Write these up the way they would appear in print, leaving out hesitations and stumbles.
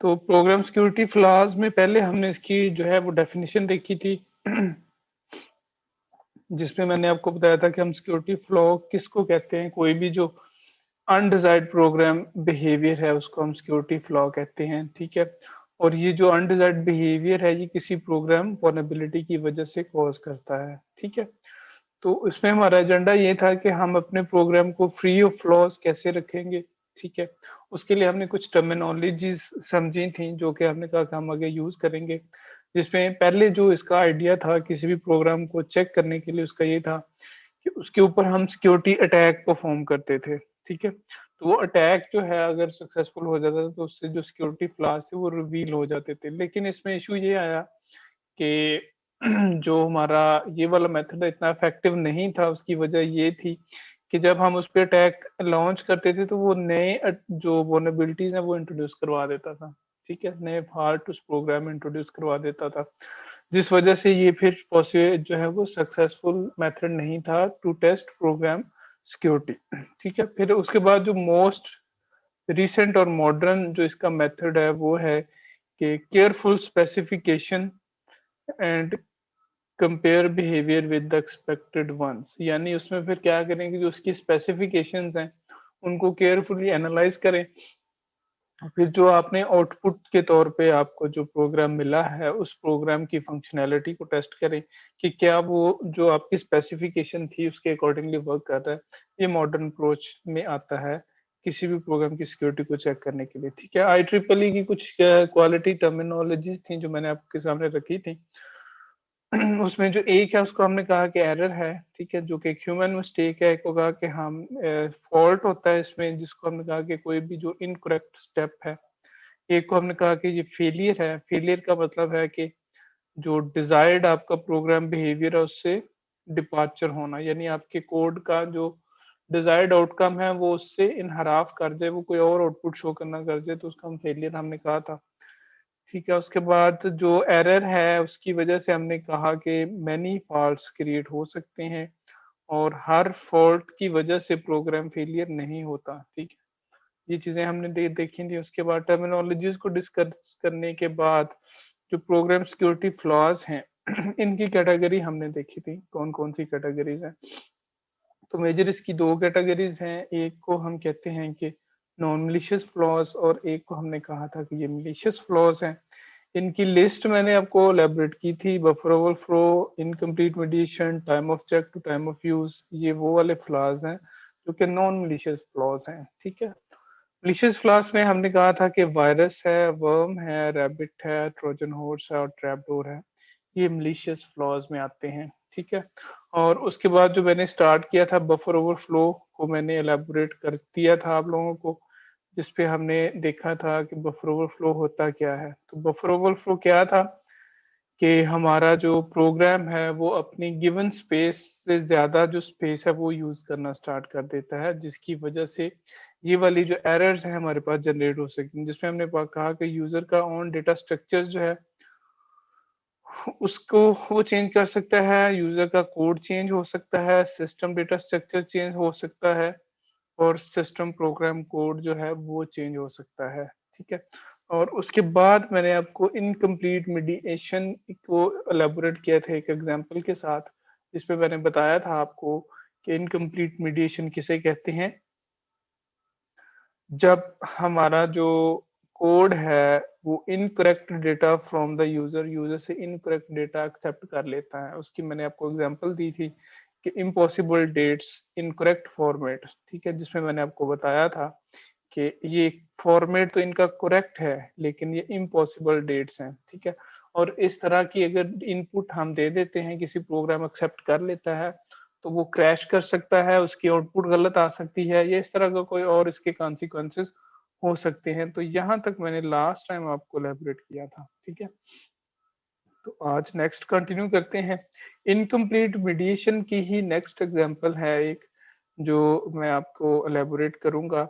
तो programme security flaws में पहले हमने इसकी जो है वो डेफिनेशन देखी थी जिसमें मैंने आपको बताया था कि हम सिक्योरिटी फ्लॉ किसको कहते हैं। कोई भी जो अनडिजायर्ड प्रोग्राम बिहेवियर है उसको हम सिक्योरिटी फ्लॉ कहते हैं, ठीक है। और ये जो अनडिजायर्ड बिहेवियर है ये किसी प्रोग्राम वल्नरेबिलिटी की वजह से कॉज करता है, ठीक है। तो इसमें हमारा एजेंडा ये था कि हम अपने प्रोग्राम को फ्री ऑफ फ्लॉज कैसे रखेंगे, ठीक है। उसके लिए हमने कुछ टर्मिनोलॉजीज समझी थी जो कि हमने कहा कि हम आगे यूज करेंगे। जिसमें पहले जो इसका आइडिया था किसी भी प्रोग्राम को चेक करने के लिए उसका ये था कि उसके ऊपर हम सिक्योरिटी अटैक परफॉर्म करते थे, ठीक है। तो वो अटैक जो है अगर सक्सेसफुल हो जाता था तो उससे जो सिक्योरिटी फ्लॉज थे वो रिवील हो जाते थे। लेकिन इसमें इशू ये आया कि जो हमारा ये वाला मेथड इतना इफेक्टिव नहीं था। उसकी वजह ये थी कि जब हम उस पे अटैक लॉन्च करते थे तो वो नए जो वल्नरेबिलिटीज है वो इंट्रोड्यूस करवा देता था, ठीक है। नए फॉल्ट उस प्रोग्राम में इंट्रोड्यूस करवा देता था, जिस वजह से ये फिर पॉसिबल जो है वो सक्सेसफुल मेथड नहीं था टू टेस्ट प्रोग्राम सिक्योरिटी, ठीक है। फिर उसके बाद जो मोस्ट रिसेंट और मॉडर्न जो इसका मेथड है वो है कि careful specification and compare behaviour with the expected ones. यानी उसमें फिर क्या करेंगे, जो उसकी स्पेसिफिकेशंस हैं उनको केयरफुली एनालाइज करें। फिर जो आपने आउटपुट के तौर पे आपको जो प्रोग्राम मिला है उस प्रोग्राम की फंक्शनैलिटी को टेस्ट करें कि क्या वो जो आपकी स्पेसिफिकेशन थी उसके अकॉर्डिंगली वर्क कर रहा है। ये मॉडर्न अप्रोच में आता है किसी भी प्रोग्राम की सिक्योरिटी को चेक करने के लिए, ठीक है। IEEE की कुछ क्वालिटी टर्मिनोलॉजीज थी जो मैंने आपके सामने रखी थी। उसमें जो एक है उसको हमने कहा कि एरर है, ठीक है, जो कि एक ह्यूमन मिस्टेक है। एक को कहा कि हम फॉल्ट होता है इसमें, जिसको हमने कहा कि कोई भी जो इनकरेक्ट स्टेप है। एक को हमने कहा कि ये फेलियर है। फेलियर का मतलब है कि जो डिजायर्ड आपका प्रोग्राम बिहेवियर है उससे डिपार्चर होना, यानी आपके कोड का जो डिजायर्ड आउटकम है वो उससे इनहराफ कर जाए, वो कोई और आउटपुट शो करना कर जाए, तो उसका हम फेलियर हमने कहा था, ठीक है। उसके बाद जो एरर है उसकी वजह से हमने कहा कि मैनी फॉल्ट्स क्रिएट हो सकते हैं और हर फॉल्ट की वजह से प्रोग्राम फेलियर नहीं होता, ठीक है। ये चीजें हमने देखी थी। उसके बाद टर्मिनोलॉजीज को डिस्कस करने के बाद जो प्रोग्राम सिक्योरिटी फ्लॉज हैं इनकी कैटेगरी हमने देखी थी, कौन कौन सी कैटेगरीज हैं। तो मेजर इसकी दो कैटेगरीज हैं, एक को हम कहते हैं कि नॉन मिलिशियस फ्लॉज और एक को हमने कहा था कि ये मिलिशियस फ्लॉज हैं। इनकी लिस्ट मैंने आपको एलेबोरेट की थी, buffer overflow, incomplete mediation, time of check to time of use, ये वो वाले फ्लॉज हैं जो कि नॉन मिलिशियस फ्लॉज हैं, ठीक है। मिलिशियस फ्लॉज में हमने कहा था कि वायरस है, वर्म है, रैबिट है, ट्रोजन हॉर्स है और ट्रैपडोर है, ये मिलिशियस फ्लॉज में आते हैं, ठीक है। और उसके बाद जो मैंने स्टार्ट किया था बफर ओवरफ्लो को मैंने एलेबोरेट कर दिया था आप लोगों को, जिसपे हमने देखा था कि बफर ओवरफ्लो होता क्या है। तो बफर ओवरफ्लो क्या था कि हमारा जो प्रोग्राम है वो अपनी गिवन स्पेस से ज़्यादा जो स्पेस है वो यूज़ करना स्टार्ट कर देता है, जिसकी वजह से ये वाली जो एरर्स हैं हमारे पास जनरेट हो सकती हैं। जिसमें हमने कहा कि यूज़र का ऑन डेटा स्ट्रक्चर जो है उसको वो चेंज कर सकता है, यूज़र का कोड चेंज हो सकता है, सिस्टम डेटा स्ट्रक्चर चेंज हो सकता है और सिस्टम प्रोग्राम कोड जो है वो चेंज हो सकता है, ठीक है। और उसके बाद मैंने आपको इनकम्प्लीट मीडिएशन को एलेबोरेट किया था एक एग्जांपल के साथ, जिसपे मैंने बताया था आपको कि इनकम्प्लीट मीडिएशन किसे कहते हैं। जब हमारा जो कोड है वो incorrect data from the user, user से इनकरेक्ट डेटा एक्सेप्ट कर लेता है। उसकी मैंने आपको एग्जांपल दी थी कि इम्पॉसिबल डेट्स इनकरेक्ट फॉर्मेट, ठीक है, जिसमें मैंने आपको बताया था कि ये फॉर्मेट तो इनका करेक्ट है लेकिन ये इम्पॉसिबल डेट्स हैं, ठीक है। और इस तरह की अगर इनपुट हम दे देते हैं, किसी प्रोग्राम एक्सेप्ट कर लेता है तो वो क्रैश कर सकता है, उसकी आउटपुट गलत आ सकती है, या इस तरह का कोई और इसके कॉन्सिक्वेंसेस हो सकते हैं। तो यहाँ तक मैंने लास्ट टाइम आपको एलेबोरेट किया था, ठीक है। तो आज नेक्स्ट कंटिन्यू करते हैं। इनकम्प्लीट मीडिएशन की ही नेक्स्ट एग्जांपल है एक जो मैं आपको एलेबोरेट करूंगा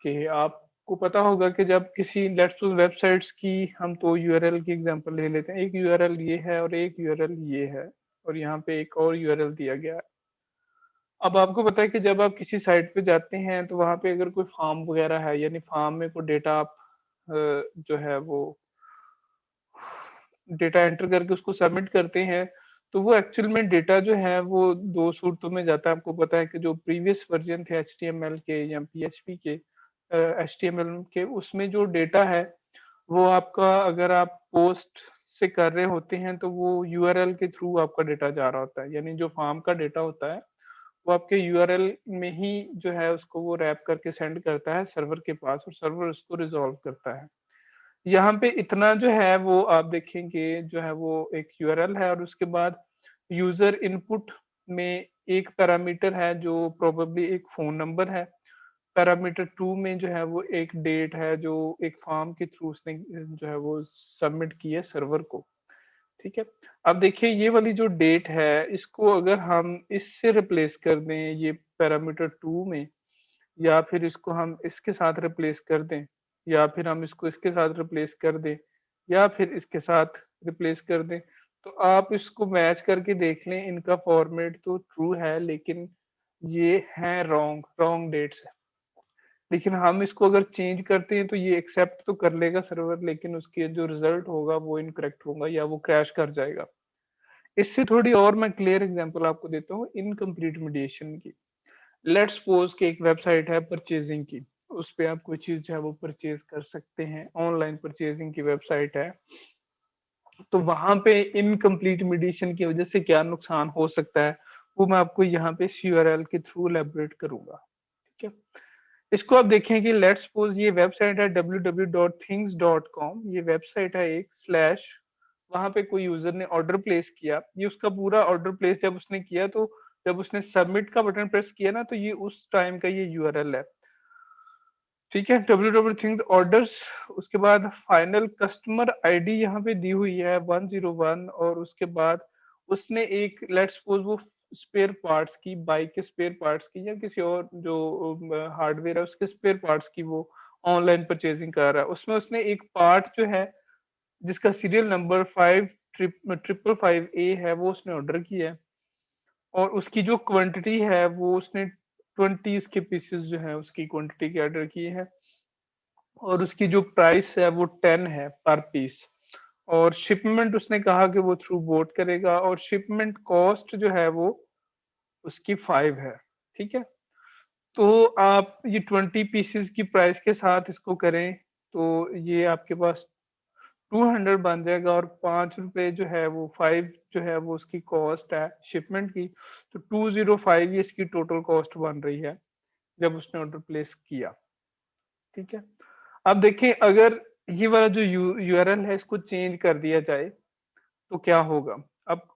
कि आपको पता होगा कि जब किसी लेट्स सपोज वेबसाइट्स की हम तो यूआरएल की एग्जांपल ले लेते हैं। एक यूआरएल ये है और एक यूआरएल ये है और यहाँ पे एक और यूआरएल दिया गया है। अब आपको पता है कि जब आप किसी साइट पे जाते हैं तो वहाँ पे अगर कोई फॉर्म वगैरह है, यानी फॉर्म में कोई डेटा आप जो है वो डेटा एंटर करके उसको सबमिट करते हैं, तो वो एक्चुअल में डेटा जो है वो 2 सूरतों में जाता है। आपको पता है कि जो प्रीवियस वर्ज़न थे एचटीएमएल के या पीएचपी के एचटीएमएल के उसमें जो डेटा है, वो आपका अगर आप पोस्ट से कर रहे होते हैं तो वो यूआरएल के थ्रू आपका डेटा जा रहा होता है। यानी जो फॉर्म का डेटा होता है, वो आपके यूआरएल में ही जो है उसको वो रैप करके सेंड करता है सर्वर के पास और सर्वर उसको रिज़ॉल्व करता है। यहाँ पे इतना जो है वो आप देखेंगे जो है वो एक यूआरएल है और उसके बाद यूजर इनपुट में एक पैरामीटर है जो प्रोबेबली एक फोन नंबर है। पैरामीटर 2 में जो है वो एक डेट है जो एक फॉर्म के थ्रू उसने जो है वो सबमिट की है सर्वर को। ठीक है। अब देखिए ये वाली जो डेट है इसको अगर हम इससे रिप्लेस कर दें ये पैरामीटर 2 में, या फिर इसको हम इसके साथ रिप्लेस कर दें, या फिर हम इसको इसके साथ रिप्लेस कर दें, या फिर इसके साथ रिप्लेस कर दें, तो आप इसको मैच करके देख लें, इनका फॉर्मेट तो ट्रू है लेकिन ये हैं रॉन्ग रॉन्ग डेट्स है। लेकिन हम इसको अगर चेंज करते हैं तो ये एक्सेप्ट तो कर लेगा सर्वर, लेकिन उसके जो रिजल्ट होगा वो इनकरेक्ट होगा या वो क्रैश कर जाएगा। इससे थोड़ी और मैं क्लियर एग्जांपल आपको देता हूँ इनकम्प्लीट मीडिएशन की। लेट्स सपोज कि एक वेबसाइट है परचेजिंग की, उस पे आप कोई चीज जो है वो परचेज कर सकते हैं, ऑनलाइन परचेजिंग की वेबसाइट है। तो वहां पे इनकम्प्लीट मीडिएशन की वजह से क्या नुकसान हो सकता है, वो मैं आपको यहाँ पे यूआरएल के थ्रू एलेबोरेट करूंगा। ठीक है। इसको आप देखें कि लेट्स सपोज ये वेबसाइट है www.things.com, ये वेबसाइट है एक स्लैश, वहां पे कोई यूजर ने ऑर्डर प्लेस किया, ये उसका पूरा ऑर्डर प्लेस जब उसने किया तो जब उसने सबमिट का बटन प्रेस किया ना तो ये उस टाइम का ये यूआरएल है। ठीक है। www ऑर्डर्स, उसके बाद फाइनल कस्टमर आईडी यहाँ पे दी हुई है 101, और उसके बाद उसने एक लेट्स सपोज वो स्पेयर पार्ट्स की, बाइक के स्पेयर पार्ट्स की या किसी और जो हार्डवेयर है उसके स्पेयर पार्ट्स की वो ऑनलाइन परचेजिंग कर रहा है। उसमें उसने एक पार्ट जो है जिसका सीरियल नंबर 55555A है वो उसने ऑर्डर किया है, और उसकी जो क्वांटिटी है वो उसने 20 उसके पीसेस जो है उसकी क्वांटिटी के ऑर्डर किए हैं, और उसकी जो प्राइस है वो 10 है पर पीस, और शिपमेंट उसने कहा कि वो थ्रू बोट करेगा, और शिपमेंट कॉस्ट जो है वो उसकी 5 है। ठीक है। तो आप ये 20 पीसेस की प्राइस के साथ इसको करें तो ये आपके पास 200 बन जाएगा, और 5 रुपए जो है वो 5 जो है वो उसकी कॉस्ट है शिपमेंट की, तो 205 ये इसकी टोटल कॉस्ट बन रही है जब उसने ऑर्डर प्लेस किया। ठीक है। अब देखें अगर ये वाला जो यूआरएल है इसको चेंज कर दिया जाए तो क्या होगा। अब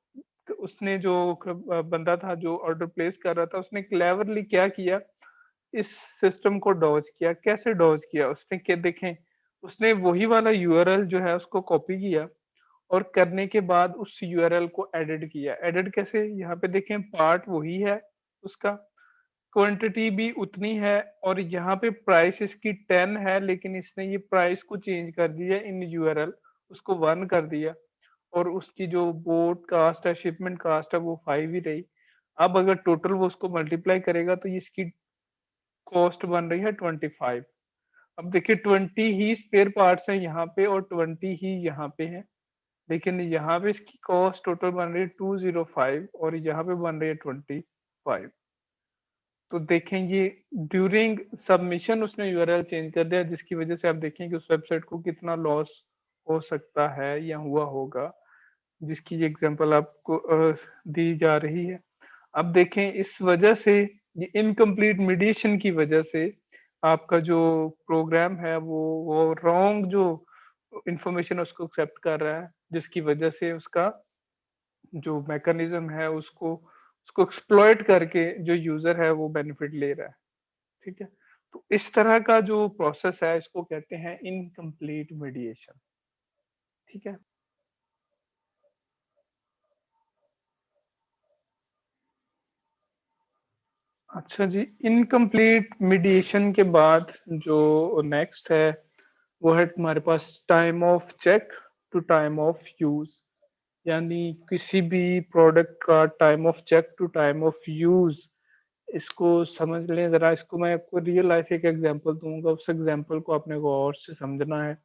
उसने जो बंदा था जो ऑर्डर प्लेस कर रहा था उसने क्लेवरली क्या किया, इस सिस्टम को डॉज किया। कैसे डॉज किया उसने, क्या देखें, उसने वही वाला यूआरएल जो है उसको कॉपी किया, और करने के बाद उस यूआरएल को एडिट किया। एडिट कैसे, यहाँ पे देखें पार्ट वही है उसका, क्वांटिटी भी उतनी है, और यहाँ पे प्राइस इसकी 10 है लेकिन इसने ये प्राइस को चेंज कर दिया इन यूआरएल, उसको 1 कर दिया, और उसकी जो बोट कास्ट है शिपमेंट कास्ट है वो 5 ही रही। अब अगर टोटल वो उसको मल्टीप्लाई करेगा तो ये इसकी कॉस्ट बन रही है 25। अब देखिए 20 ही स्पेयर पार्ट्स हैं यहाँ पे और 20 ही यहाँ पे हैं, लेकिन यहाँ पे इसकी कॉस्ट टोटल बन रही है 205 और यहाँ पे बन रही है 25। तो देखें ये ड्यूरिंग सबमिशन उसने यूआरएल चेंज कर दिया, जिसकी वजह से आप देखें कि उस वेबसाइट को कितना लॉस हो सकता है या हुआ होगा, जिसकी ये एग्जांपल आपको दी जा रही है। अब देखें इस वजह से, ये इनकम्प्लीट मीडिएशन की वजह से आपका जो प्रोग्राम है वो रॉन्ग जो इंफॉर्मेशन उसको एक्सेप्ट कर रहा है, जिसकी वजह से उसका जो मैकेनिज्म है उसको उसको एक्सप्लॉइट करके जो यूजर है वो बेनिफिट ले रहा है। ठीक है। तो इस तरह का जो प्रोसेस है इसको कहते हैं इनकम्प्लीट मीडिएशन। ठीक है। अच्छा जी, इनकम्प्लीट मीडिएशन के बाद जो नेक्स्ट है वो है तुम्हारे पास time of check to time of use. यानी किसी भी प्रोडक्ट का time of check to time of use इसको समझ लें ज़रा, इसको मैं आपको रियल लाइफ़ एक एग्ज़ाम्पल दूँगा, उस एग्ज़ाम्पल को आपने गौर से समझना है।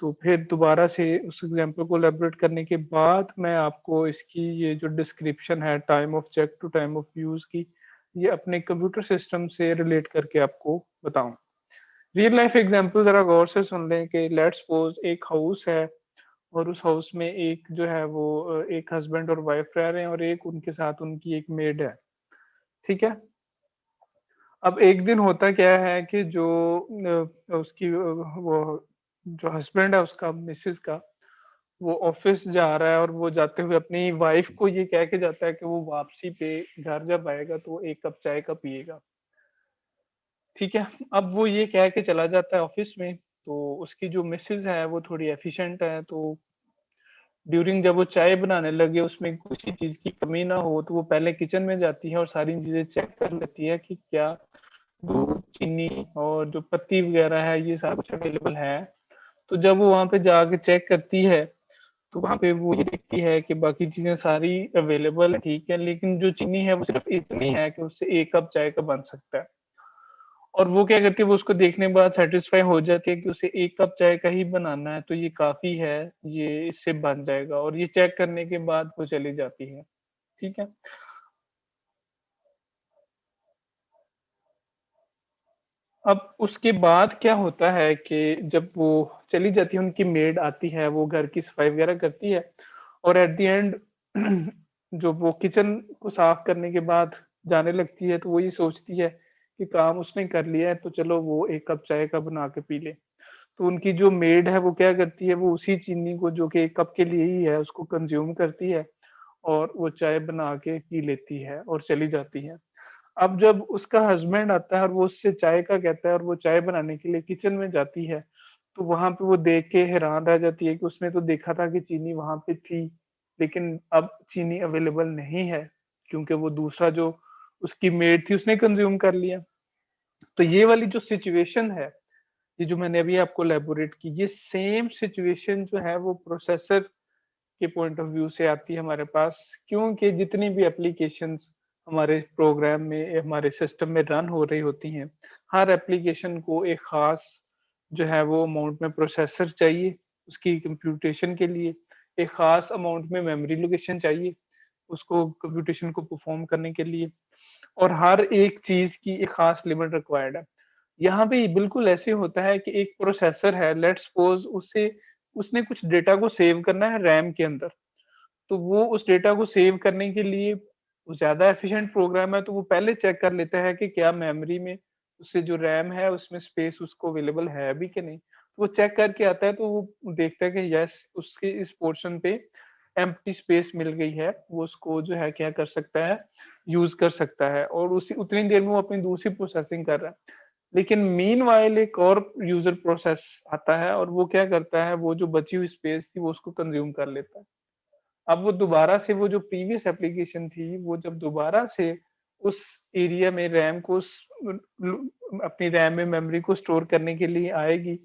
तो फिर दोबारा से उस एग्ज़ाम्पल को इलैबोरेट करने के बाद मैं आपको इसकी ये जो डिस्क्रिप्शन है time of check to time of use की, ये अपने कंप्यूटर सिस्टम से रिलेट करके आपको बताऊँ। रियल लाइफ़ एग्ज़ाम्पल ज़रा गौर से सुन लें कि लेट्स सपोज़ एक हाउस है और उस हाउस में एक जो है वो एक हस्बैंड और वाइफ़ रह रहे हैं और एक उनके साथ उनकी एक मेड है, ठीक है? अब एक दिन होता क्या है कि जो उसकी वो जो हस्बैंड है उसका मिसेज़ का, वो ऑफ़िस जा रहा है और वो जाते हुए अपनी वाइफ़ को ये कह के जाता है कि वो वापसी पे घर जब आएगा तो वो 1 कप चाय का पिएगा, ठीक है? अब वो ये कह के चला जाता है ऑफ़िस में, तो उसकी जो मिसेज़ है वो थोड़ी एफ़िशिएंट है, तो ड्यूरिंग जब वो चाय बनाने लगे उसमें किसी चीज़ की कमी ना हो, तो वो पहले किचन में जाती है और सारी चीज़ें चेक कर लेती है कि क्या दूध, चीनी और जो पत्ती वगैरह है ये सारा कुछ अवेलेबल है। तो जब वो वहाँ पे जाके चेक करती है, तो वहाँ पे वो ये देखती है कि बाकी चीज़ें सारी अवेलेबल है, ठीक है, लेकिन जो चीनी है वो सिर्फ़ इतनी है कि उससे 1 कप चाय का बन सकता है। और वो क्या करती है, वो उसको देखने के बाद सैटिस्फाई हो जाती है कि उसे 1 कप चाय का ही बनाना है, तो ये काफ़ी है, ये इससे बन जाएगा और ये चेक करने के बाद वो चली जाती है, ठीक है? अब उसके बाद क्या होता है कि जब वो चली जाती है, उनकी मेड आती है, वो घर की सफाई वगैरह करती है और एट द एंड जो वो किचन को साफ करने के बाद जाने लगती है, तो वो ये सोचती है कि काम उसने कर लिया है, तो चलो वो 1 कप चाय का बना के पी ले। तो उनकी जो मेड है, वो क्या करती है, वो उसी चीनी को जो कि 1 कप के लिए ही है, उसको कंज़्यूम करती है और वो चाय बना के पी लेती है और चली जाती है। अब जब उसका हस्बैंड आता है और वो उससे चाय का कहता है और वो चाय बनाने के लिए किचन में जाती है, तो वहाँ पे वो देख के हैरान रह जाती है कि उसने तो देखा था कि चीनी वहाँ पे थी, लेकिन अब चीनी अवेलेबल नहीं है, क्योंकि वो दूसरा जो उसकी मेड थी उसने कंज़्यूम कर लिया। तो ये वाली जो सिचुएशन है, ये जो मैंने अभी आपको इलैबोरेट की, ये सेम सिचुएशन जो है वो प्रोसेसर के पॉइंट ऑफ व्यू से आती है हमारे पास, क्योंकि जितनी भी एप्लीकेशंस हमारे प्रोग्राम में हमारे सिस्टम में रन हो रही होती हैं, हर एप्लीकेशन को एक खास जो है वो अमाउंट में प्रोसेसर चाहिए उसकी कंप्यूटेशन के लिए, एक खास अमाउंट में मेमोरी लोकेशन चाहिए उसको कंप्यूटेशन को परफॉर्म करने के लिए, और हर एक चीज की एक खास लिमिट रिक्वायर्ड है। यहाँ पे बिल्कुल ऐसे होता है कि एक प्रोसेसर है, लेट्स सपोज उसे उसने कुछ डेटा को सेव करना है रैम के अंदर, तो वो उस डेटा को सेव करने के लिए वो ज़्यादा एफ़िशिएंट प्रोग्राम है, तो वो पहले चेक कर लेता है कि क्या मेमोरी में उससे जो रैम है, उसमें स्पेस उसको अवेलेबल है भी कि नहीं। तो वो चेक करके आता है, तो वो देखता है कि यस, उसके इस पोर्शन पे एम्प्टी स्पेस मिल गई है, वो उसको जो है क्या कर सकता है, यूज़ कर सकता है और उसी उतनी देर में वो अपनी दूसरी प्रोसेसिंग कर रहा है। लेकिन मीनव्हाइल एक और यूज़र प्रोसेस आता है और वो क्या करता है, वो जो बची हुई स्पेस थी, वो उसको कंज़्यूम कर लेता है। अब वो दोबारा से वो जो प्रीवियस एप्लीकेशन थी, वो जब दोबारा से उस एरिया में रैम को अपनी रैम में मेमोरी को स्टोर करने के लिए आएगी,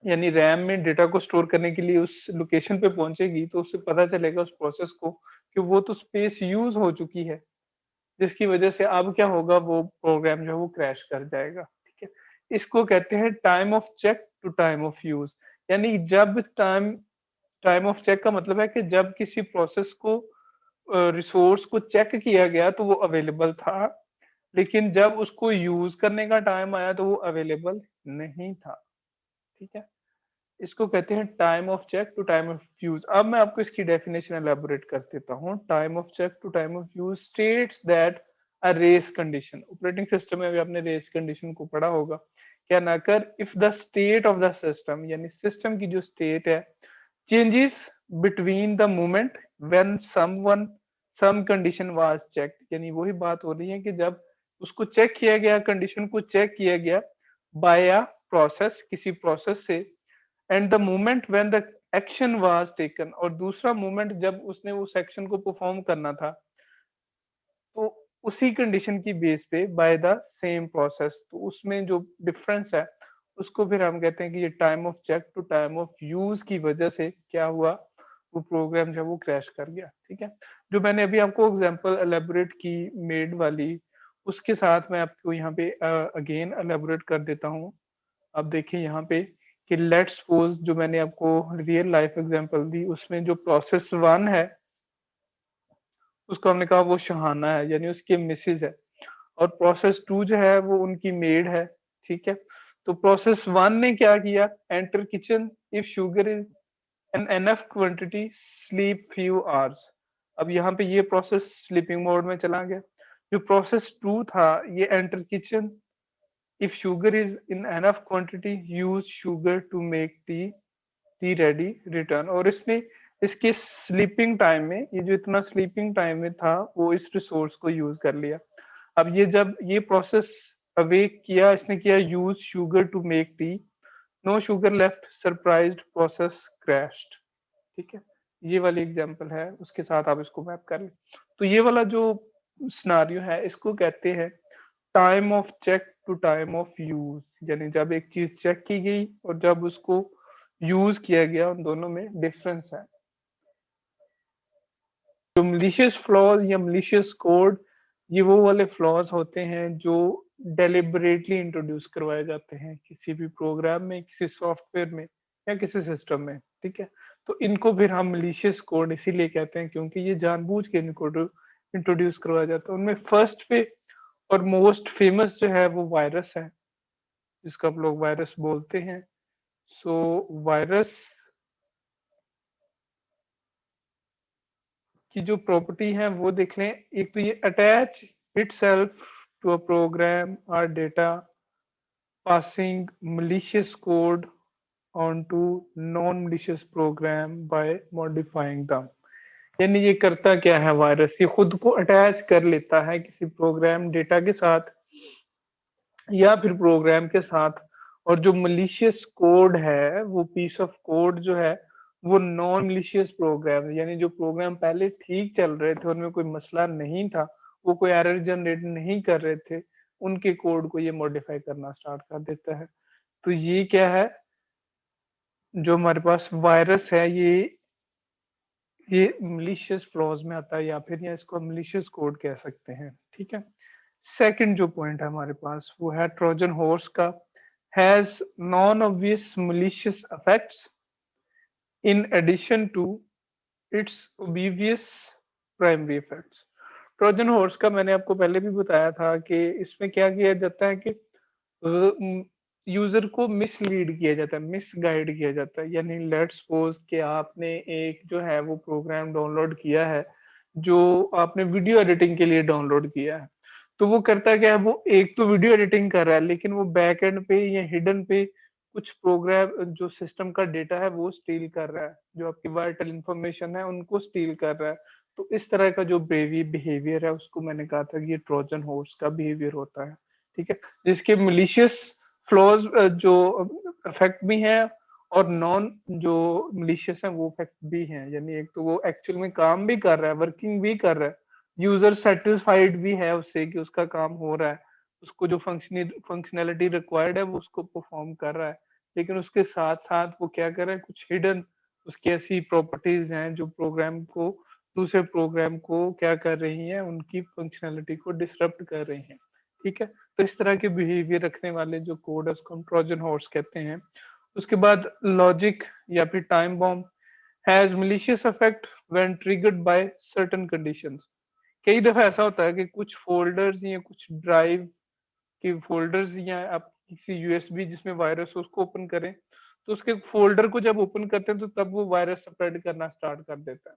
यानी रैम में डेटा को स्टोर करने के लिए उस लोकेशन पे पहुँचेगी, तो उसे पता चलेगा उस प्रोसेस को कि वो तो स्पेस यूज़ हो चुकी है, जिसकी वजह से अब क्या होगा, वो प्रोग्राम जो है वो क्रैश कर जाएगा, ठीक है? इसको कहते हैं time of check to time of use, यानी जब टाइम टाइम ऑफ चेक का मतलब है कि जब किसी प्रोसेस को रिसोर्स को चेक किया गया तो वो अवेलेबल था, लेकिन जब उसको यूज़ करने का टाइम आया तो वो अवेलेबल नहीं था, ठीक है? इसको कहते हैं time of check to time of use. अब मैं आपको इसकी डेफिनेशन एलैबोरेट कर देता हूँ। Time of check to time of use states that a race condition, operating system में भी आपने रेस कंडीशन को पढ़ा होगा। क्या ना कर if the state of the system, यानी सिस्टम की जो स्टेट है, changes between the moment when someone some condition was checked, यानी वही बात हो रही है कि जब उसको चेक किया गया, कंडीशन को चेक किया गया बाय अ प्रोसेस, किसी प्रोसेस से, and the moment when the action was taken, और दूसरा मोमेंट जब उसने उस एक्शन को परफॉर्म करना था, तो उसी कंडीशन की बेस पे बाय द सेम प्रोसेस, तो उसमें जो डिफरेंस है उसको फिर हम कहते हैं कि ये time of check to time of use की वजह से क्या हुआ, वो प्रोग्राम जो है वो क्रैश कर गया, ठीक है? जो मैंने अभी आपको एग्जांपल एलेबोरेट की मेड वाली, उसके साथ मैं आपको यहाँ पे अगेन एलेबोरेट कर देता हूँ। अब देखिए यहाँ पे कि लेट्स सपोज जो मैंने आपको रियल लाइफ एग्जांपल दी उसमें जो प्रोसेस 1 है उसको हमने कहा वो शहाना है यानी उसकी मिसेज है, और प्रोसेस 2 जो है वो उनकी मेड है, ठीक है। तो प्रोसेस 1 ने क्या किया, enter kitchen if sugar is an enough quantity sleep few hours. अब यहाँ पे ये प्रोसेस स्लीपिंग मोड में चला गया। जो प्रोसेस 2 था ये enter kitchen if sugar is in enough quantity use sugar to make tea tea ready return, और इसने इसके स्लीपिंग टाइम में ये जो इतना स्लीपिंग टाइम में था वो इस रिसोर्स को यूज कर लिया। अब ये जब ये प्रोसेस अवेक किया इसने किया use sugar to make tea, no sugar left surprised process crashed, ठीक है। ये वाली एग्जांपल है, उसके साथ आप इसको मैप कर लें। तो ये वाला जो सिनारियो है इसको कहते हैं time of check to time of use, यानी जब एक चीज चेक की गई और जब उसको यूज किया गया उन दोनों में डिफरेंस है। जो मलिशियस फ्लॉज या मलिशियस कोड ये वो वाले फ्लॉज होते हैं जो डेलिबरेटली इंट्रोड्यूस करवाए जाते हैं किसी भी प्रोग्राम में, किसी सॉफ्टवेयर में या किसी सिस्टम में, ठीक है। तो इनको फिर हम मलिशियस कोड इसीलिए कहते हैं क्योंकि ये जानबूझ के इनको इंट्रोड्यूस करवाया जाता है। उनमें फर्स्ट पे और मोस्ट फेमस जो है वो वायरस है, जिसको आप लोग वायरस बोलते हैं। सो वायरस की जो प्रॉपर्टी है वो देख लें। एक तो ये attach itself to a program और data passing malicious code onto non-malicious program by modifying them। यानी ये करता क्या है वायरस, ये खुद को अटैच कर लेता है किसी प्रोग्राम डेटा के साथ या फिर प्रोग्राम के साथ, और जो मलिशियस कोड है वो पीस ऑफ कोड जो है वो नॉन मलिशियस प्रोग्राम, यानी जो प्रोग्राम पहले ठीक चल रहे थे उनमें कोई मसला नहीं था, वो कोई एरर जनरेट नहीं कर रहे थे, उनके कोड को ये मॉडिफाई करना स्टार्ट कर देता है। तो ये क्या है, जो हमारे पास वायरस है ये मलिशियस फ्लॉज में आता है या फिर या इसको मलिशियस कोड कह सकते हैं, ठीक है। सेकंड जो पॉइंट है हमारे पास वो है ट्रोजन हॉर्स का, has non obvious malicious effects in addition to its obvious primary effects। Trojan horse का मैंने आपको पहले भी बताया था कि इसमें क्या किया जाता है कि यूजर को मिसलीड किया जाता है, मिसगाइड किया जाता है। यानी लेट्स सपोज कि आपने एक जो है वो प्रोग्राम डाउनलोड किया है जो आपने वीडियो एडिटिंग के लिए डाउनलोड किया है। तो वो करता क्या है, वो एक तो वीडियो एडिटिंग कर रहा है लेकिन वो बैक एंड पे या हिडन पे कुछ प्रोग्राम जो सिस्टम का डेटा है वो स्टील कर रहा है, जो आपकी वाइटल इंफॉर्मेशन है उनको स्टील कर रहा है। तो इस तरह का जो बिहेवियर है उसको मैंने कहा था कि ये ट्रोजन हॉर्स का बिहेवियर होता है, ठीक है। जिसके मलिशियस फ्लॉज जो इफेक्ट भी हैं और नॉन जो मलिशियस है वो इफेक्ट भी हैं। यानी एक तो वो एक्चुअल में काम भी कर रहा है, वर्किंग भी कर रहा है, यूजर सेटिस्फाइड भी है उससे कि उसका काम हो रहा है, उसको जो फंक्शनैलिटी रिक्वायर्ड है वो उसको परफॉर्म कर रहा है। लेकिन उसके साथ साथ वो क्या कर रहा है, कुछ हिडन उसकी ऐसी प्रॉपर्टीज हैं जो प्रोग्राम को दूसरे प्रोग्राम को क्या कर रही हैं, उनकी फंक्शनैलिटी को डिसरप्ट कर रही हैं, ठीक है। तो इस तरह के बिहेवियर रखने वाले जो कोड है उसको हम ट्रोजन हॉर्स कहते हैं। उसके बाद लॉजिक या फिर time bomb has malicious effect when triggered by certain conditions। कई दफा ऐसा होता है कि कुछ फोल्डर्स या कुछ ड्राइव के फोल्डर्स या आप किसी यूएसबी जिसमें वायरस हो उसको ओपन करें, तो उसके फोल्डर को जब ओपन करते हैं तो तब वो वायरस स्प्रेड करना स्टार्ट कर देता है,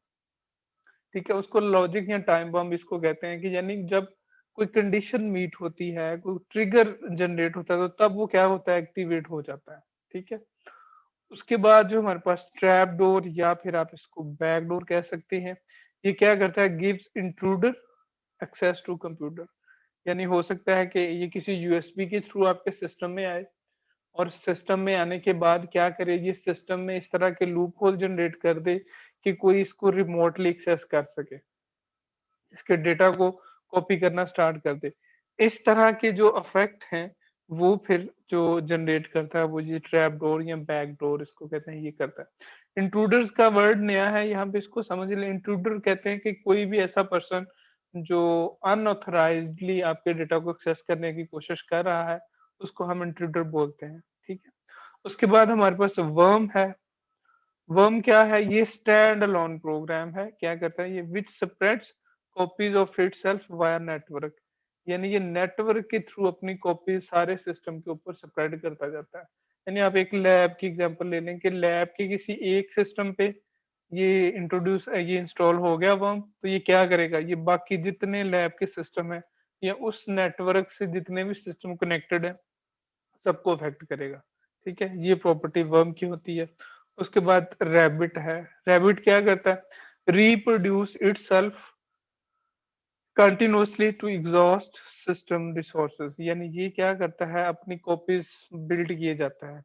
ठीक है। उसको लॉजिक या टाइम बम इसको कहते हैं कि यानी जब कोई कंडीशन मीट होती है, कोई ट्रिगर जनरेट होता है तो तब वो क्या होता है, एक्टिवेट हो जाता है, ठीक है। उसके बाद जो हमारे पास ट्रैप डोर या फिर आप इसको बैक डोर कह सकते हैं, ये क्या करता है, gives intruder access to computer. यानी हो सकता है कि ये किसी यूएसबी के थ्रू आपके सिस्टम में आए और सिस्टम में आने के बाद क्या करे, ये सिस्टम में इस तरह के लूप होल जनरेट कर दे कि कोई इसको रिमोटली एक्सेस कर सके, इसके डेटा को कॉपी करना स्टार्ट कर दे। इस तरह के जो इफेक्ट हैं वो फिर जो जनरेट करता है वो ये ट्रैप डोर या बैक डोर इसको कहते हैं, ये करता है। इंट्रूडर्स का वर्ड नया है यहाँ पे, इसको समझ लें। इंट्रूडर कहते हैं कि कोई भी ऐसा पर्सन जो अनऑथराइज्डली आपके डेटा को एक्सेस करने की कोशिश कर रहा है, उसको हम इंट्रूडर बोलते हैं, ठीक है? उसके बाद हमारे पास वर्म है। वर्म क्या है? ये स्टैंड अलोन प्रोग्राम है। क्या करता है ये? Which spreads copies of itself via network, यानी ये नेटवर्क के थ्रू अपनी कॉपी सारे सिस्टम के ऊपर स्प्रेड करता जाता है। यानी आप एक लैब की एग्जांपल ले लें कि लैब के किसी एक सिस्टम पे ये इंस्टॉल हो गया वर्म, तो ये क्या करेगा? ये बाकी जितने लैब के सिस्टम है या उस नेटवर्क से जितने भी सिस्टम कनेक्टेड है सबको अफेक्ट करेगा। ठीक है? ये प्रॉपर्टी वर्म की होती है। उसके बाद रैबिट है। रैबिट क्या करता है? Reproduce itself continuously to exhaust system resources, यानी ये क्या करता है? अपनी कॉपीज बिल्ड किए जाता है।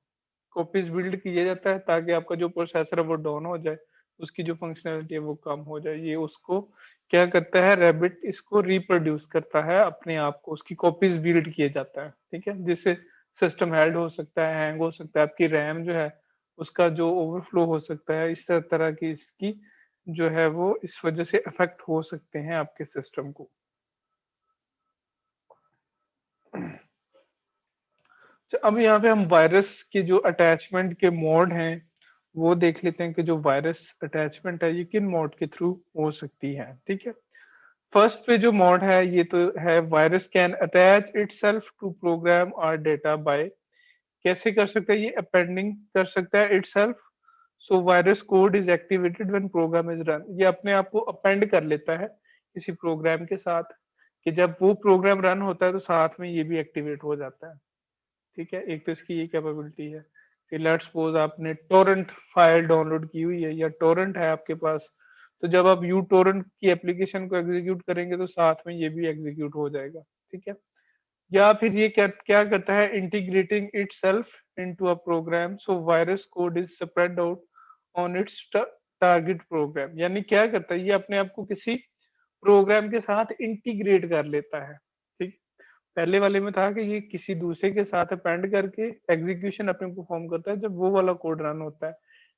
कॉपीज बिल्ड किया जाता है ताकि आपका जो प्रोसेसर है वो डाउन हो जाए, उसकी जो फंक्शनैलिटी है वो कम हो जाए। ये उसको क्या करता है? रैबिट इसको रिप्रोड्यूस करता है अपने आप को, उसकी कॉपीज बिल्ड किए जाता है, ठीक है? जिससे सिस्टम हेल्ड हो सकता है, हैंग हो सकता है, आपकी रैम जो है उसका जो ओवरफ्लो हो सकता है, इस तरह की इसकी जो है वो इस वजह से अफेक्ट हो सकते हैं आपके सिस्टम को। तो अब यहाँ पे हम वायरस के जो अटैचमेंट के मोड हैं, वो देख लेते हैं कि जो वायरस अटैचमेंट है ये किन मोड के थ्रू हो सकती है, ठीक है? फर्स्ट पे जो मोड है ये तो है virus can attach itself to program और डेटा बाय, कैसे कर सकता है ये? अपेंडिंग कर सकता है itself, so virus code is activated when program is run, ये अपने आप को अपेंड कर लेता है किसी प्रोग्राम के साथ कि जब वो प्रोग्राम रन होता है तो साथ में ये भी एक्टिवेट हो जाता है। ठीक है? एक तो इसकी ये कैपेबिलिटी है। फिर लेट्स सपोज़ आपने टोरेंट फाइल डाउनलोड की हुई है या टोरेंट है आपके पास, तो जब आप यूटोरेंट की एप्लीकेशन को एग्ज़ीक्यूट करेंगे तो साथ में ये भी एग्ज़ीक्यूट हो जाएगा, ठीक है? या फिर ये क्या क्या करता है? Integrating itself into a program so virus code is spread out on its target program, यानी क्या करता है? ये अपने आप को किसी प्रोग्राम के साथ इंटीग्रेट कर लेता है, ठीक? पहले वाले में था कि ये किसी दूसरे के साथ अपेंड करके एग्जीक्यूशन अपने परफॉर्म करता है जब वो वाला कोड रन होता है।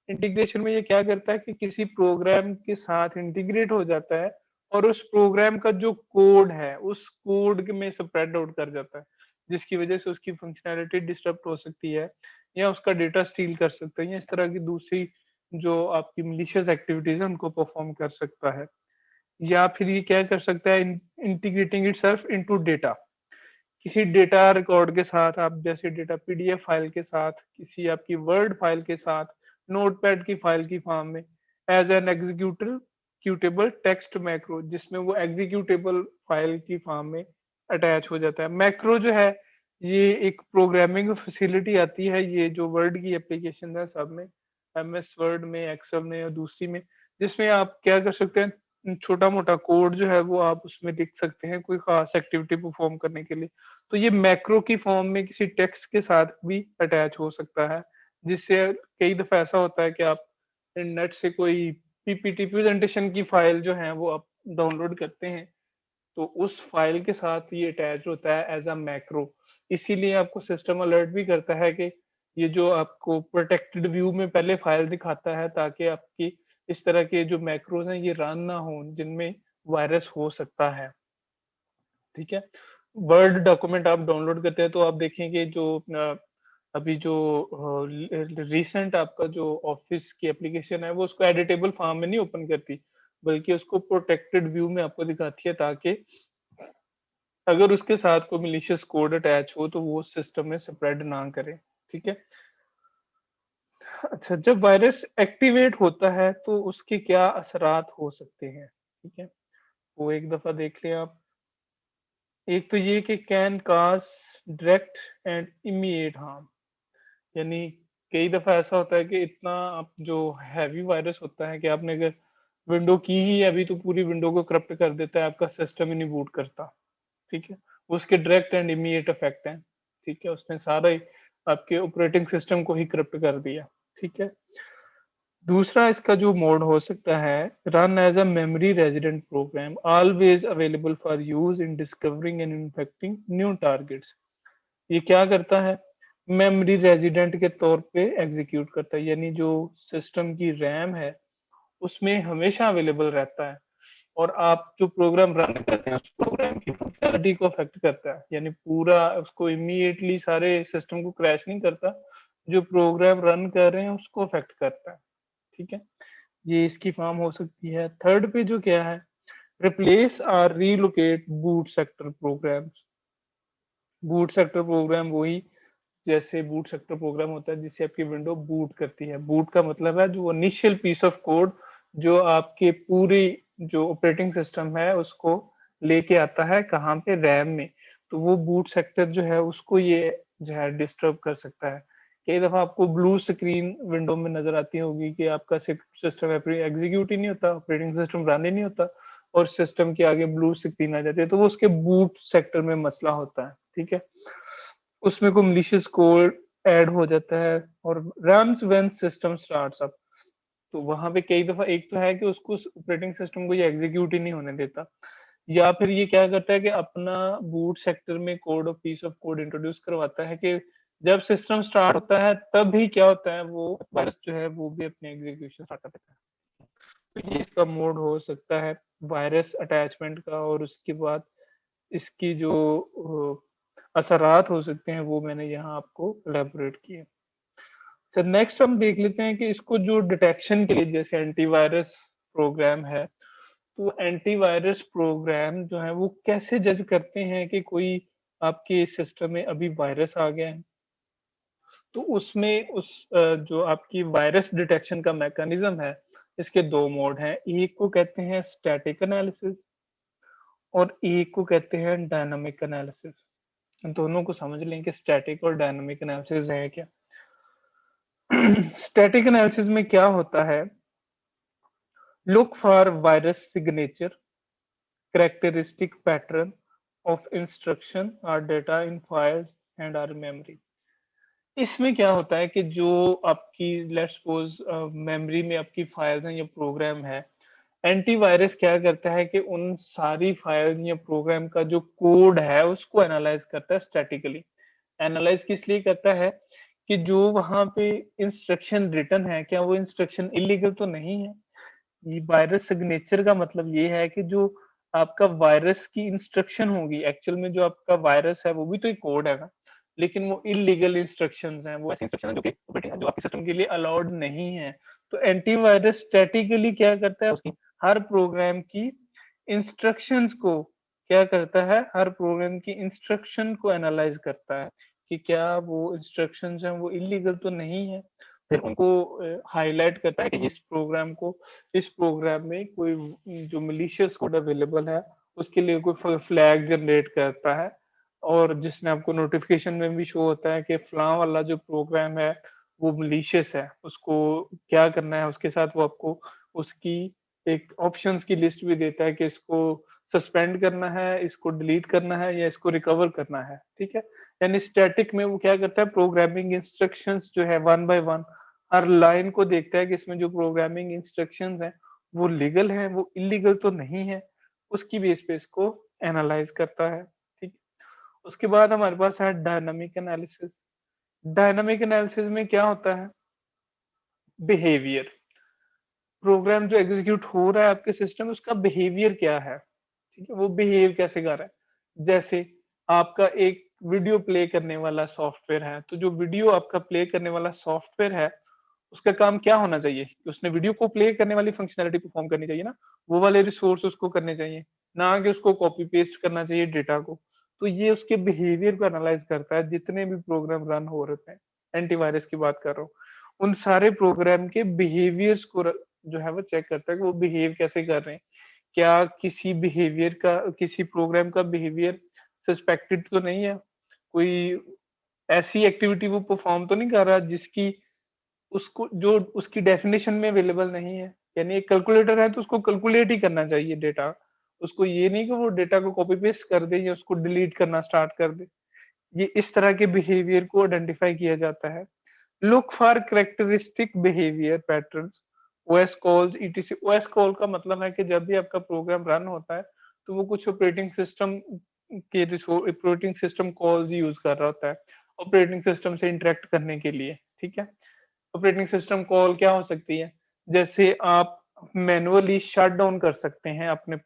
इंटीग्रेशन में ये क्या करता है कि किसी प्रोग्राम के साथ इंटीग्रेट हो जाता है और उस प्रोग्राम का जो कोड है उस कोड में स्प्रेड आउट कर जाता है, जिसकी वजह से उसकी फंक्शनैलिटी डिस्टर्ब हो सकती है या उसका डेटा स्टील कर सकते हैं या इस तरह की दूसरी जो आपकी मिलिशियस एक्टिविटीज है उनको परफॉर्म कर सकता है। या फिर ये क्या कर सकता है? इंटीग्रेटिंग इटसेल्फ इनटू डेटा, किसी डेटा रिकॉर्ड के साथ, आप जैसे डेटा पीडीएफ फाइल के साथ, किसी आपकी वर्ड फाइल के साथ, नोटपैड की फाइल की फॉर्म में, as an executable text macro, जिसमें वो एग्जीक्यूटेबल फाइल की फॉर्म में अटैच हो जाता है। मैक्रो जो है ये एक प्रोग्रामिंग फैसिलिटी आती है, ये जो वर्ड की एप्लीकेशन है सब में, एमएस वर्ड में, एक्सेल में और दूसरी में, जिसमें आप क्या कर सकते हैं? छोटा मोटा कोड जो है वो आप उसमें लिख सकते हैं कोई खास एक्टिविटी परफॉर्म करने के लिए। तो ये मैक्रो की फॉर्म में किसी टेक्स्ट के साथ भी अटैच हो सकता है, जिससे कई दफा ऐसा होता है कि आप नेट से कोई पीपीटी प्रेजेंटेशन की फाइल जो है वो आप डाउनलोड करते हैं, तो उस फाइल के साथ ये अटैच होता है एज अ मैक्रो। इसीलिए आपको सिस्टम अलर्ट भी करता है कि ये जो आपको प्रोटेक्टेड व्यू में पहले फाइल दिखाता है ताकि आपकी इस तरह के जो मैक्रोज हैं ये रन ना हो जिनमें वायरस हो सकता है, ठीक है? वर्ड डॉक्यूमेंट आप डाउनलोड करते हैं तो आप देखेंगे जो अभी जो रिसेंट आपका जो ऑफिस की एप्लीकेशन है वो उसको एडिटेबल फॉर्म में नहीं ओपन करती, बल्कि उसको प्रोटेक्टेड व्यू में आपको दिखाती है ताकि अगर उसके साथ कोई मैलिशियस कोड अटैच हो तो वो सिस्टम में स्प्रेड ना करे, ठीक है? अच्छा, जब वायरस एक्टिवेट होता है तो उसके क्या असरात हो सकते हैं, ठीक है? वो एक दफा देख लें आप। एक तो ये कि can cause direct and immediate harm, यानी कई दफा ऐसा होता है कि इतना आप जो हैवी वायरस होता है कि आपने अगर विंडो की ही है अभी तो पूरी विंडो को करप्ट कर देता है, आपका सिस्टम ही नहीं बूट करता, ठीक है? उसके डायरेक्ट एंड इमीडिएट इफेक्ट हैं, ठीक है? उसने सारा ही आपके ऑपरेटिंग सिस्टम को ही करप्ट कर दिया, ठीक है? दूसरा इसका जो मोड हो सकता है, run as a memory resident program always available for use in discovering and infecting new targets. ये क्या करता है? मेमोरी रेजिडेंट के तौर पे एग्जीक्यूट करता है, यानी जो सिस्टम की रैम है उसमें हमेशा अवेलेबल रहता है और आप जो प्रोग्राम रन करते हैं उस प्रोग्राम की फंक्शनैलिटी को अफेक्ट करता है, यानी पूरा उसको इमीडिएटली सारे सिस्टम को क्रैश नहीं करता, जो प्रोग्राम रन कर रहे हैं उसको अफेक्ट करता है। ठीक है, ये इसकी फॉर्म हो सकती है। थर्ड पे जो क्या है, रिप्लेस और relocate boot sector programs. Boot sector program वही, जैसे बूट सेक्टर प्रोग्राम होता है जिससे आपकी विंडो बूट करती है। बूट का मतलब है जो इनिशियल पीस ऑफ कोड जो आपके पूरी जो ऑपरेटिंग सिस्टम है उसको लेके आता है कहाँ पे, रैम में। तो वो बूट सेक्टर जो है उसको ये जो है डिस्टर्ब कर सकता है। कई दफा आपको ब्लू स्क्रीन विंडो में नजर आती होगी कि आपका सिस्टम एग्जीक्यूट ही नहीं होता, ऑपरेटिंग सिस्टम रन ही नहीं होता, और सिस्टम के आगे ब्लू स्क्रीन आ जाती है, तो वो उसके बूट सेक्टर में मसला होता है। ठीक है, उसमें कोई malicious कोड ऐड हो जाता है, और rams when system starts up. तो वहां पे कई दफा एक तो है कि उसको ऑपरेटिंग सिस्टम को ये एग्जीक्यूट ही नहीं होने देता, या फिर ये क्या करता है कि अपना बूट सेक्टर में कोड और पीस ऑफ कोड इंट्रोड्यूस करवाता है कि जब सिस्टम स्टार्ट होता है तब ही क्या होता है, वो वायरस जो है वो भी अपने एग्जीक्यूशन स्टार्ट कर देता है। तो ये इसका मोड हो सकता है वायरस अटैचमेंट का, और उसके बाद इसकी जो असरात हो सकते हैं वो मैंने यहाँ आपको एलेबोरेट किए। तो नेक्स्ट हम देख लेते हैं कि इसको जो डिटेक्शन के लिए जैसे एंटीवायरस प्रोग्राम है, तो एंटीवायरस प्रोग्राम जो है वो कैसे जज करते हैं कि कोई आपके सिस्टम में अभी वायरस आ गया है। तो उसमें जो आपकी वायरस डिटेक्शन का मैकेनिज्म है, इसके दो मोड हैं। एक को कहते हैं स्टैटिक एनालिसिस और एक को कहते हैं डायनामिक एनालिसिस। दोनों को समझ लें कि स्टैटिक और डायनामिक एनालिसिस है क्या। स्टैटिक एनालिसिस में क्या होता है, look for virus signature, characteristic pattern of instruction और data in files and or memory. इसमें क्या होता है कि जो आपकी लेट्स सपोज मेमोरी में आपकी फाइल्स हैं या प्रोग्राम है, एंटीवायरस क्या करता है कि उन सारी फाइल या प्रोग्राम का जो कोड है उसको एनालाइज करता है स्टैटिकली। एनालाइज किस लिए करता है कि जो वहां पे इंस्ट्रक्शन रिटन है क्या वो इंस्ट्रक्शन इलीगल तो नहीं है। ये वायरस सिग्नेचर का मतलब ये है कि जो आपका वायरस की इंस्ट्रक्शन होगी, एक्चुअल में जो आपका वायरस है वो भी तो एक कोड है ना, लेकिन वो इलीगल इंस्ट्रक्शंस हैं, वो ऐसी इंस्ट्रक्शन है जो कि जो आपके सिस्टम के लिए अलाउड नहीं है। तो एंटीवायरस स्टैटिकली क्या करता है, उसकी हर प्रोग्राम की इंस्ट्रक्शंस को क्या करता है, हर प्रोग्राम की इंस्ट्रक्शन को एनालाइज करता है कि क्या वो इंस्ट्रक्शंस हैं वो इलीगल तो नहीं है। फिर उनको हाईलाइट करता है कि इस प्रोग्राम में कोई जो मलिशियस कोड अवेलेबल है उसके लिए कोई फ्लैग जनरेट करता है, और जिसमें आपको नोटिफिकेशन में भी शो होता है कि फलां वाला जो प्रोग्राम है वो मलिशियस है, उसको क्या करना है उसके साथ, वो आपको उसकी एक ऑप्शंस की लिस्ट भी देता है कि इसको सस्पेंड करना है, इसको डिलीट करना है, या इसको रिकवर करना है। ठीक है, यानी स्टैटिक में वो क्या करता है, प्रोग्रामिंग इंस्ट्रक्शंस जो है one by one her line को देखता है कि इसमें जो प्रोग्रामिंग इंस्ट्रक्शंस हैं वो लीगल हैं, वो इलीगल तो नहीं है, उसकी बेस पे इसको एनालाइज करता है। ठीक है, उसके बाद हमारे पास है डायनामिक एनालिसिस। डायनामिक एनालिसिस में क्या होता है, बिहेवियर, प्रोग्राम जो एग्जीक्यूट हो रहा है आपके सिस्टम में उसका बिहेवियर क्या है। ठीक है, वो बिहेव कैसे कर रहा है। जैसे आपका एक वीडियो प्ले करने वाला सॉफ्टवेयर है, तो जो वीडियो आपका प्ले करने वाला सॉफ्टवेयर है उसका काम क्या होना चाहिए कि उसने वीडियो को प्ले करने वाली फंक्शनैलिटी परफॉर्म करनी चाहिए ना, वो वाले रिसोर्स उसको करने चाहिए, ना कि उसको कॉपी पेस्ट करना चाहिए डेटा को। तो ये उसके बिहेवियर को एनालाइज करता है, जितने भी प्रोग्राम रन हो रहे हैं, एंटीवायरस की बात कर रहा हूँ, उन सारे प्रोग्राम के बिहेवियर्स को जो है वो चेक करता है कि वो बिहेव कैसे कर रहे हैं। क्या किसी प्रोग्राम का बिहेवियर सस्पेक्टेड तो नहीं है, कोई ऐसी एक्टिविटी वो परफॉर्म तो नहीं कर रहा जिसकी उसको जो उसकी डेफिनेशन में अवेलेबल नहीं है। यानी एक कैलकुलेटर है तो उसको कैलकुलेट ही करना चाहिए डेटा, उसको ये नहीं कि वो डेटा को कॉपी पेस्ट कर दे या उसको डिलीट करना स्टार्ट कर दे। ये इस तरह के बिहेवियर को आइडेंटिफाई किया जाता है। Look for characteristic behaviour patterns, OS calls etc. OS call का मतलब है कि जब भी आपका प्रोग्राम रन होता है तो वो कुछ ऑपरेटिंग सिस्टम कॉल्स यूज कर रहा होता है ऑपरेटिंग सिस्टम से इंटरेक्ट करने के लिए। ठीक है, ऑपरेटिंग सिस्टम कॉल क्या हो सकती है, जैसे आप आप मैनुअली शट डाउन कर सकते हैं अपने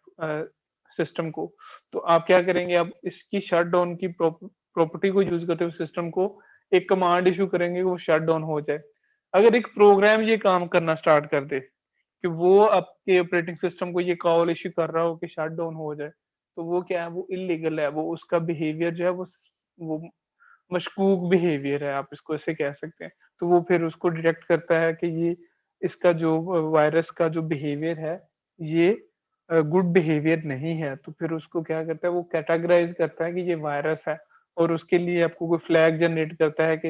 सिस्टम को। तो आप क्या करेंगे, आप इसकी शट डाउन की प्रॉपर्टी को यूज करते हुए सिस्टम को एक कमांड इशू करेंगे, वो शट डाउन हो जाए। अगर एक प्रोग्राम ये काम करना स्टार्ट कर दे कि वो आपके ऑपरेटिंग सिस्टम को ये कॉल इश्यू कर रहा हो कि शट डाउन हो जाए, तो वो क्या है, वो इलीगल है, वो उसका बिहेवियर जो है वो मशकूक बिहेवियर है, आप इसको ऐसे कह सकते हैं। तो वो फिर उसको डिटेक्ट करता है कि ये इसका जो वायरस का जो बिहेवियर है, ये गुड बिहेवियर नहीं है, तो फिर उसको क्या करता है, वो कैटेगराइज करता है कि ये वायरस है, और उसके लिए आपको कोई फ्लैग जनरेट करता है कि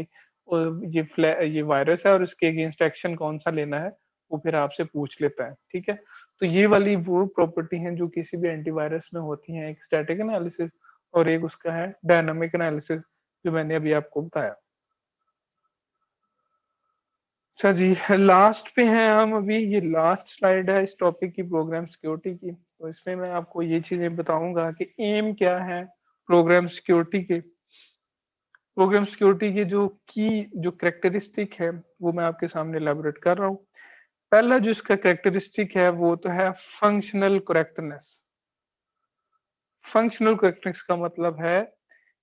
ये वायरस है और इसके अगेंस्ट एक्शन कौन सा लेना है, वो फिर आपसे पूछ लेता है, ठीक है। तो ये वाली वो प्रॉपर्टी हैं जो किसी भी एंटीवायरस में होती हैं, एक स्टैटिक एनालिसिस और एक उसका है डायनामिक एनालिसिस, जो मैंने अभी आपको बताया। अच्छा जी, लास्ट पे हैं हम अभी, ये लास्ट स्लाइड है इस टॉपिक की, प्रोग्राम सिक्योरिटी की। तो इसमें मैं आपको ये चीजें बताऊंगा कि एम क्या है प्रोग्राम सिक्योरिटी के। प्रोग्राम सिक्योरिटी के जो की जो करेक्टरिस्टिक है वो मैं आपके सामने एलैबोरेट कर रहा हूँ। पहला जो इसका करेक्टरिस्टिक है वो तो है फंक्शनल करेक्टनेस। फंक्शनल करेक्टनेस का मतलब है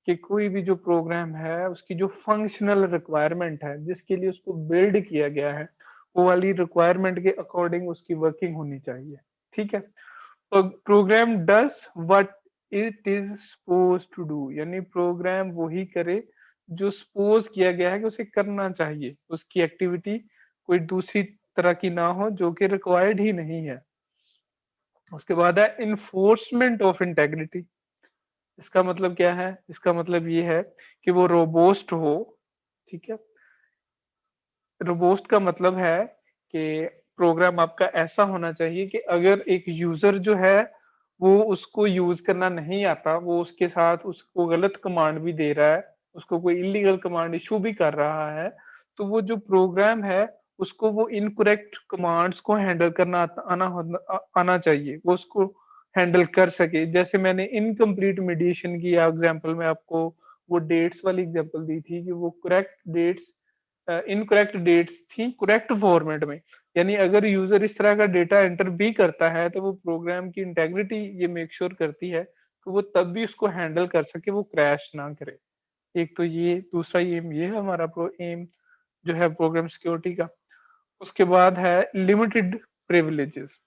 कि कोई भी जो प्रोग्राम है उसकी जो फंक्शनल रिक्वायरमेंट है जिसके लिए उसको बिल्ड किया गया है, वो वाली रिक्वायरमेंट के अकॉर्डिंग उसकी वर्किंग होनी चाहिए, ठीक है। तो program does what it is suppose to do, यानी प्रोग्राम वही करे जो सपोज किया गया है कि उसे करना चाहिए, उसकी एक्टिविटी कोई दूसरी तरह की ना हो जो कि रिक्वायर्ड ही नहीं है। उसके बाद है इन्फोर्समेंट ऑफ इंटेग्रिटी। इसका मतलब क्या है, इसका मतलब ये है कि वो रोबोस्ट हो, ठीक है। रोबोस्ट का मतलब है कि प्रोग्राम आपका ऐसा होना चाहिए कि अगर एक यूजर जो है वो उसको यूज करना नहीं आता, वो उसके साथ उसको गलत कमांड भी दे रहा है, उसको कोई इलीगल कमांड इशू भी कर रहा है, तो वो जो प्रोग्राम है उसको वो इनकरेक्ट कमांड्स को हैंडल करना आना चाहिए, वो उसको हैंडल कर सके। जैसे मैंने इनकम्प्लीट मेडिएशन की एग्जांपल में आपको वो डेट्स वाली एग्जांपल दी थी कि वो करेक्ट डेट्स इनकरेक्ट डेट्स थी करेक्ट फॉर्मेट में, यानी अगर यूजर इस तरह का डेटा एंटर भी करता है तो वो प्रोग्राम की इंटेग्रिटी ये मेक श्योर करती है कि वो तब भी उसको हैंडल कर सके, वो क्रैश ना करे। एक तो ये दूसरा एम ये है हमारा प्रो एम जो है प्रोग्राम सिक्योरिटी का। उसके बाद है लिमिटेड प्रिविलेजेस।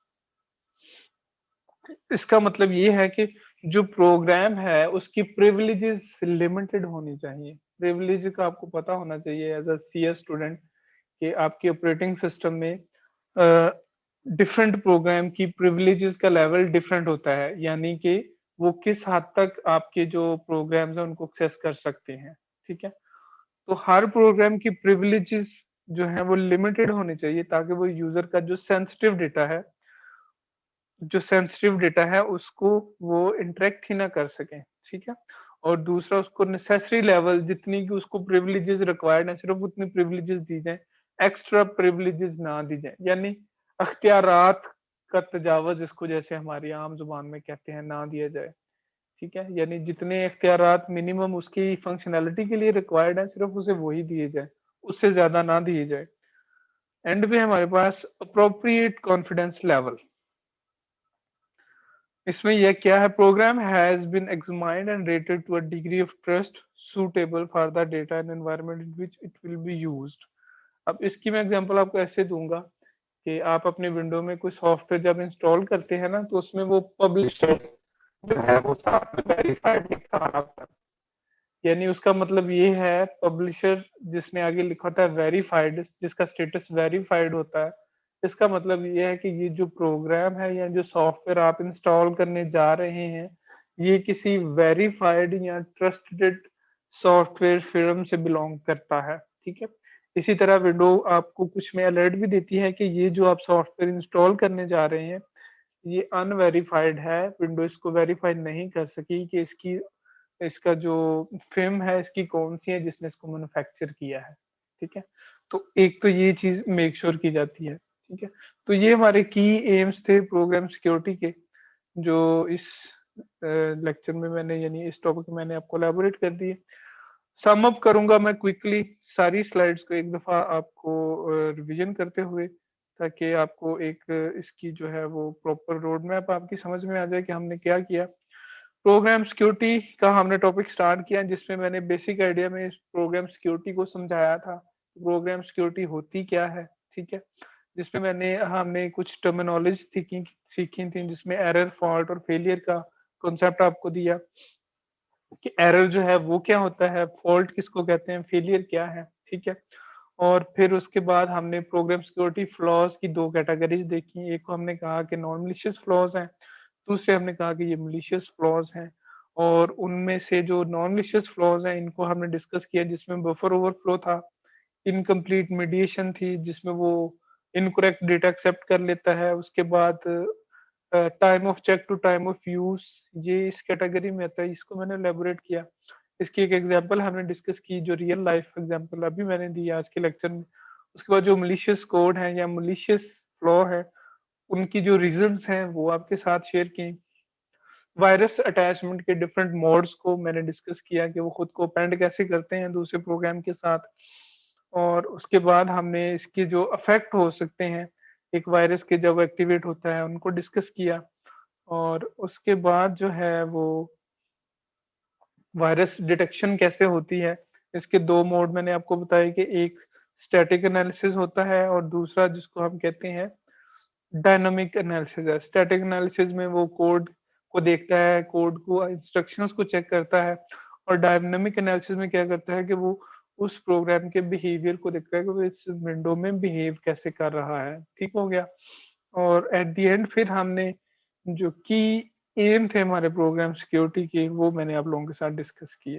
इसका मतलब ये है कि जो प्रोग्राम है उसकी प्रिविलेजेस लिमिटेड होनी चाहिए। प्रिविलेज का आपको पता होना चाहिए एज अ सीएस स्टूडेंट कि आपके ऑपरेटिंग सिस्टम में डिफरेंट प्रोग्राम की प्रिविलेजेस का लेवल डिफरेंट होता है, यानी कि वो किस हद तक आपके जो प्रोग्राम्स हैं उनको एक्सेस कर सकते हैं, ठीक है। तो हर प्रोग्राम की प्रिविलेजेस जो है वो लिमिटेड होनी चाहिए ताकि वो यूजर का जो सेंसिटिव डेटा है उसको वो इंटरेक्ट ही ना कर सकें, ठीक है। और दूसरा उसको नेसेसरी लेवल जितनी की उसको प्रिविलेजेस रिक्वायर्ड है सिर्फ उतनी प्रिविलेजेस दी जाए, एक्स्ट्रा प्रिविलेजेस ना दी जाए, यानी अख्तियारात का तजावुज जिसको जैसे हमारी आम जुबान में कहते हैं ना दिया जाए, ठीक है। यानी जितने इख्तियारात मिनिमम उसकी फंक्शनैलिटी के लिए रिक्वायर्ड है सिर्फ उसे वही दिए जाए, उससे ज्यादा ना दिए जाए। एंड पे हमारे पास अप्रोप्रिएट कॉन्फिडेंस लेवल। इसमें यह क्या है, program has been examined and rated to a degree of trust suitable for the data and environment in which it will be used. अब इसकी मैं एग्जांपल आपको ऐसे दूंगा कि आप अपने विंडो में कोई सॉफ्टवेयर जब इंस्टॉल करते हैं ना तो उसमें वो पब्लिशर जो है वो साथ में वेरीफाइड लिखा आता है, यानी उसका मतलब ये है पब्लिशर जिसने आगे लिखा होता है वेरीफाइड, जिसका स्टेटस वेरीफाइड होता है, इसका मतलब ये है कि ये जो प्रोग्राम है या जो सॉफ्टवेयर आप इंस्टॉल करने जा रहे हैं ये किसी वेरीफाइड या ट्रस्टेड सॉफ्टवेयर फर्म से बिलोंग करता है, ठीक है। इसी तरह विंडो आपको कुछ में अलर्ट भी देती है कि ये जो आप सॉफ्टवेयर इंस्टॉल करने जा रहे हैं ये अनवेरिफाइड है, विंडो इसको वेरीफाई नहीं कर सकी कि इसकी इसका जो फ़िल्म है इसकी कौन-सी है जिसने इसको मैन्युफैक्चर किया है, ठीक है? तो एक तो ये चीज़ मेक श्योर की जाती है, ठीक है? तो ये हमारे की एम्स थे प्रोग्राम सिक्योरिटी के, जो इस लेक्चर में मैंने यानी इस टॉपिक में मैंने आपको एलैबोरेट कर दिए। सम अप करूँगा मैं क्विकली सारी स्लाइड्स को एक दफ़ा आपको रिवीजन करते हुए, ताकि आपको एक इसकी जो है वो प्रॉपर रोड मैप आपकी समझ में आ जाए कि हमने क्या किया। प्रोग्राम सिक्योरिटी का हमने टॉपिक स्टार्ट किया जिसमें मैंने बेसिक आइडिया में इस प्रोग्राम सिक्योरिटी को समझाया था। प्रोग्राम सिक्योरिटी होती क्या है, ठीक है? जिसमें हमने कुछ टर्मिनोलॉजी सीखी थी जिसमें एरर, फॉल्ट और फेलियर का कॉन्सेप्ट आपको दिया कि एरर जो है वो क्या होता है, फॉल्ट किसको कहते हैं, फेलियर क्या है, ठीक है? और फिर उसके बाद हमने प्रोग्राम सिक्योरिटी फ्लॉज़ की 2 कैटेगरीज़ देखी। एक को हमने कहा कि नॉन मैलिशियस फ्लॉज़ हैं, दूसरे हमने कहा कि ये मैलिशियस फ्लॉज़ हैं। और उनमें से जो नॉन मैलिशियस फ्लॉज़ हैं, इनको हमने डिस्कस किया जिसमें बफर ओवरफ्लो था, इनकम्प्लीट मीडिएशन थी जिसमें वो इनकरेक्ट डेटा एक्सेप्ट कर लेता है। उसके बाद time of check to time of use, ये इस कैटेगरी में आता है, इसको मैंने इलैबोरेट किया। इसकी एक एग्ज़ाम्पल हमने डिस्कस की जो रियल लाइफ़ एग्ज़ाम्पल अभी मैंने दी आज के लेक्चर में। उसके बाद जो मैलिशियस कोड है या मैलिशियस फ्लॉ है, उनकी जो रीज़न्स हैं वो आपके साथ शेयर की। वायरस अटैचमेंट के डिफरेंट मोड्स को मैंने डिस्कस किया कि वो खुद को पेंड कैसे करते हैं दूसरे प्रोग्राम के साथ। और उसके बाद हमने इसके जो इफ़ेक्ट हो सकते हैं, एक वायरस के जब एक्टिवेट होता है उनको डिस्कस किया। और उसके बाद जो है वो वायरस डिटेक्शन कैसे होती है, इसके 2 मोड मैंने आपको बताए कि एक स्टैटिक एनालिसिस होता है और दूसरा जिसको हम कहते हैं डायनामिक एनालिसिस है। स्टैटिक एनालिसिस में वो कोड को देखता है, कोड को इंस्ट्रक्शंस को चेक करता है। और डायनामिक एनालिसिस में क्या करता है कि वो उस प्रोग्राम के बिहेवियर को देखता है कि वो इस विंडो में बिहेव कैसे कर रहा है, ठीक हो गया? और एट द एंड फिर हमने जो की एम थे हमारे प्रोग्राम सिक्योरिटी के, वो मैंने आप लोगों के साथ डिस्कस किए।